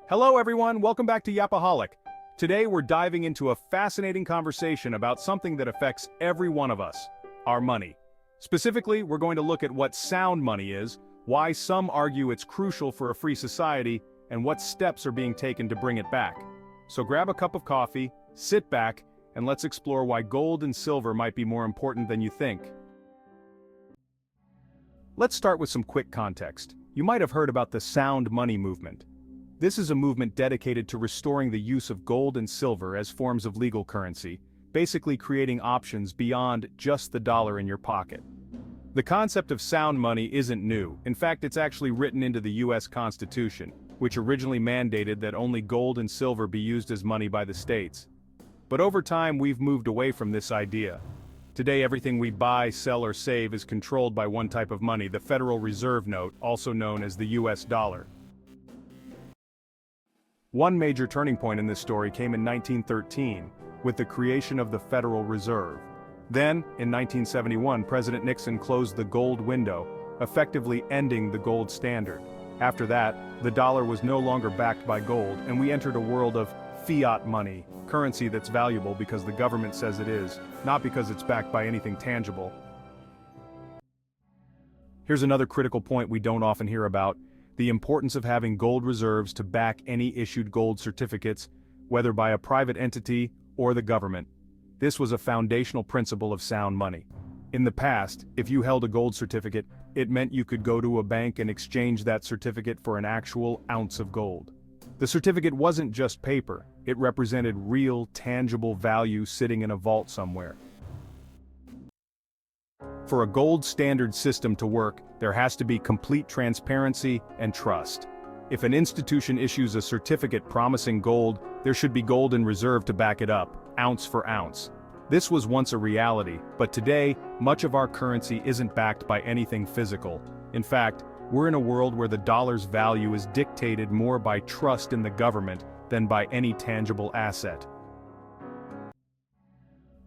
Hello everyone, welcome back to Yappaholic. Today we're diving into a fascinating conversation about something that affects every one of us, our money. Specifically, we're going to look at what sound money is, why some argue it's crucial for a free society, and what steps are being taken to bring it back. So grab a cup of coffee, sit back, and let's explore why gold and silver might be more important than you think. Let's start with some quick context. You might have heard about the sound money movement. This is a movement dedicated to restoring the use of gold and silver as forms of legal currency, basically creating options beyond just the dollar in your pocket. The concept of sound money isn't new. In fact, it's actually written into the US Constitution, which originally mandated that only gold and silver be used as money by the states. But over time, we've moved away from this idea. Today, everything we buy, sell, or save is controlled by one type of money, the Federal Reserve Note, also known as the US dollar. One major turning point in this story came in 1913, with the creation of the Federal Reserve. Then, in 1971, President Nixon closed the gold window, effectively ending the gold standard. After that, the dollar was no longer backed by gold, and we entered a world of fiat money, currency that's valuable because the government says it is, not because it's backed by anything tangible. Here's another critical point we don't often hear about: the importance of having gold reserves to back any issued gold certificates, whether by a private entity or the government. This was a foundational principle of sound money. In the past, if you held a gold certificate, it meant you could go to a bank and exchange that certificate for an actual ounce of gold. The certificate wasn't just paper, it represented real, tangible value sitting in a vault somewhere. For a gold standard system to work, there has to be complete transparency and trust. If an institution issues a certificate promising gold, there should be gold in reserve to back it up, ounce for ounce. This was once a reality, but today, much of our currency isn't backed by anything physical. In fact, we're in a world where the dollar's value is dictated more by trust in the government than by any tangible asset.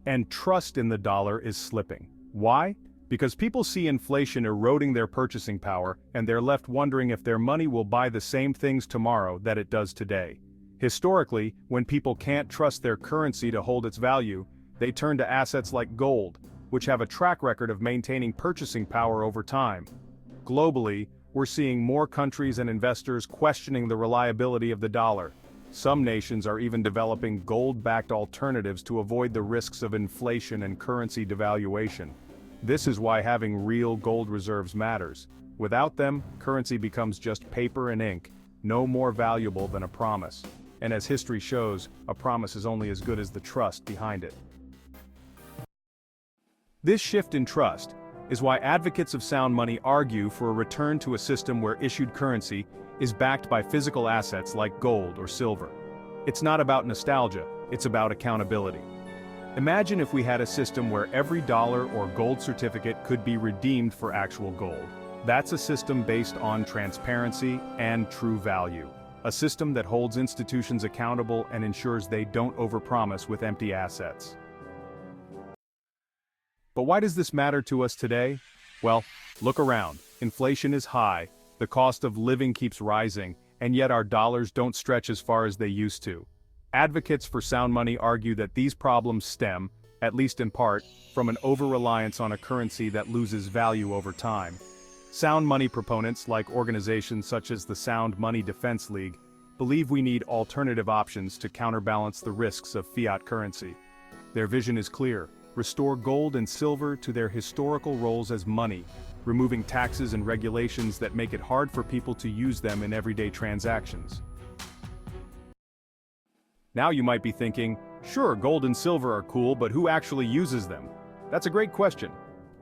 And trust in the dollar is slipping. Why? Because people see inflation eroding their purchasing power, and they're left wondering if their money will buy the same things tomorrow that it does today. Historically, when people can't trust their currency to hold its value, they turn to assets like gold, which have a track record of maintaining purchasing power over time. Globally, we're seeing more countries and investors questioning the reliability of the dollar. Some nations are even developing gold-backed alternatives to avoid the risks of inflation and currency devaluation. This is why having real gold reserves matters. Without them, currency becomes just paper and ink, no more valuable than a promise. And as history shows, a promise is only as good as the trust behind it. This shift in trust is why advocates of sound money argue for a return to a system where issued currency is backed by physical assets like gold or silver. It's not about nostalgia, it's about accountability. Imagine if we had a system where every dollar or gold certificate could be redeemed for actual gold. That's a system based on transparency and true value. A system that holds institutions accountable and ensures they don't overpromise with empty assets. But why does this matter to us today? Well, look around. Inflation is high, the cost of living keeps rising, and yet our dollars don't stretch as far as they used to. Advocates for sound money argue that these problems stem, at least in part, from an over-reliance on a currency that loses value over time. Sound money proponents, like organizations such as the Sound Money Defense League, believe we need alternative options to counterbalance the risks of fiat currency. Their vision is clear: restore gold and silver to their historical roles as money, removing taxes and regulations that make it hard for people to use them in everyday transactions. Now you might be thinking, sure, gold and silver are cool, but who actually uses them? That's a great question.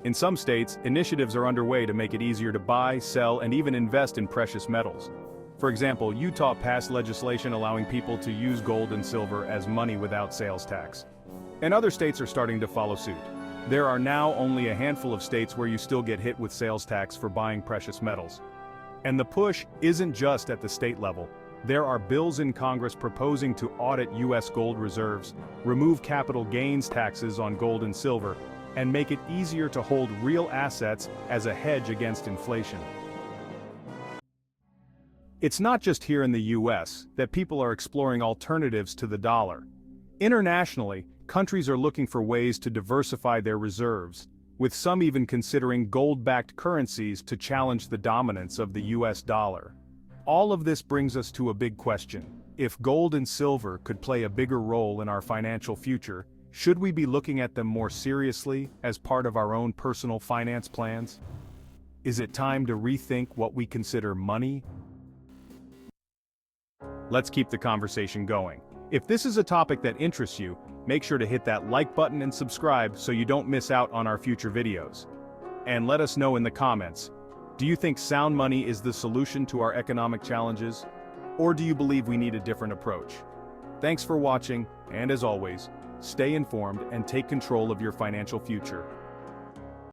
In some states, initiatives are underway to make it easier to buy, sell, and even invest in precious metals. For example, Utah passed legislation allowing people to use gold and silver as money without sales tax. And other states are starting to follow suit. There are now only a handful of states where you still get hit with sales tax for buying precious metals. And the push isn't just at the state level. There are bills in Congress proposing to audit U.S. gold reserves, remove capital gains taxes on gold and silver, and make it easier to hold real assets as a hedge against inflation. It's not just here in the US that people are exploring alternatives to the dollar. Internationally, countries are looking for ways to diversify their reserves, with some even considering gold-backed currencies to challenge the dominance of the US dollar. All of this brings us to a big question. If gold and silver could play a bigger role in our financial future, should we be looking at them more seriously as part of our own personal finance plans? Is it time to rethink what we consider money? Let's keep the conversation going. If this is a topic that interests you, make sure to hit that like button and subscribe so you don't miss out on our future videos. And let us know in the comments, do you think sound money is the solution to our economic challenges? Or do you believe we need a different approach? Thanks for watching, and as always, stay informed and take control of your financial future.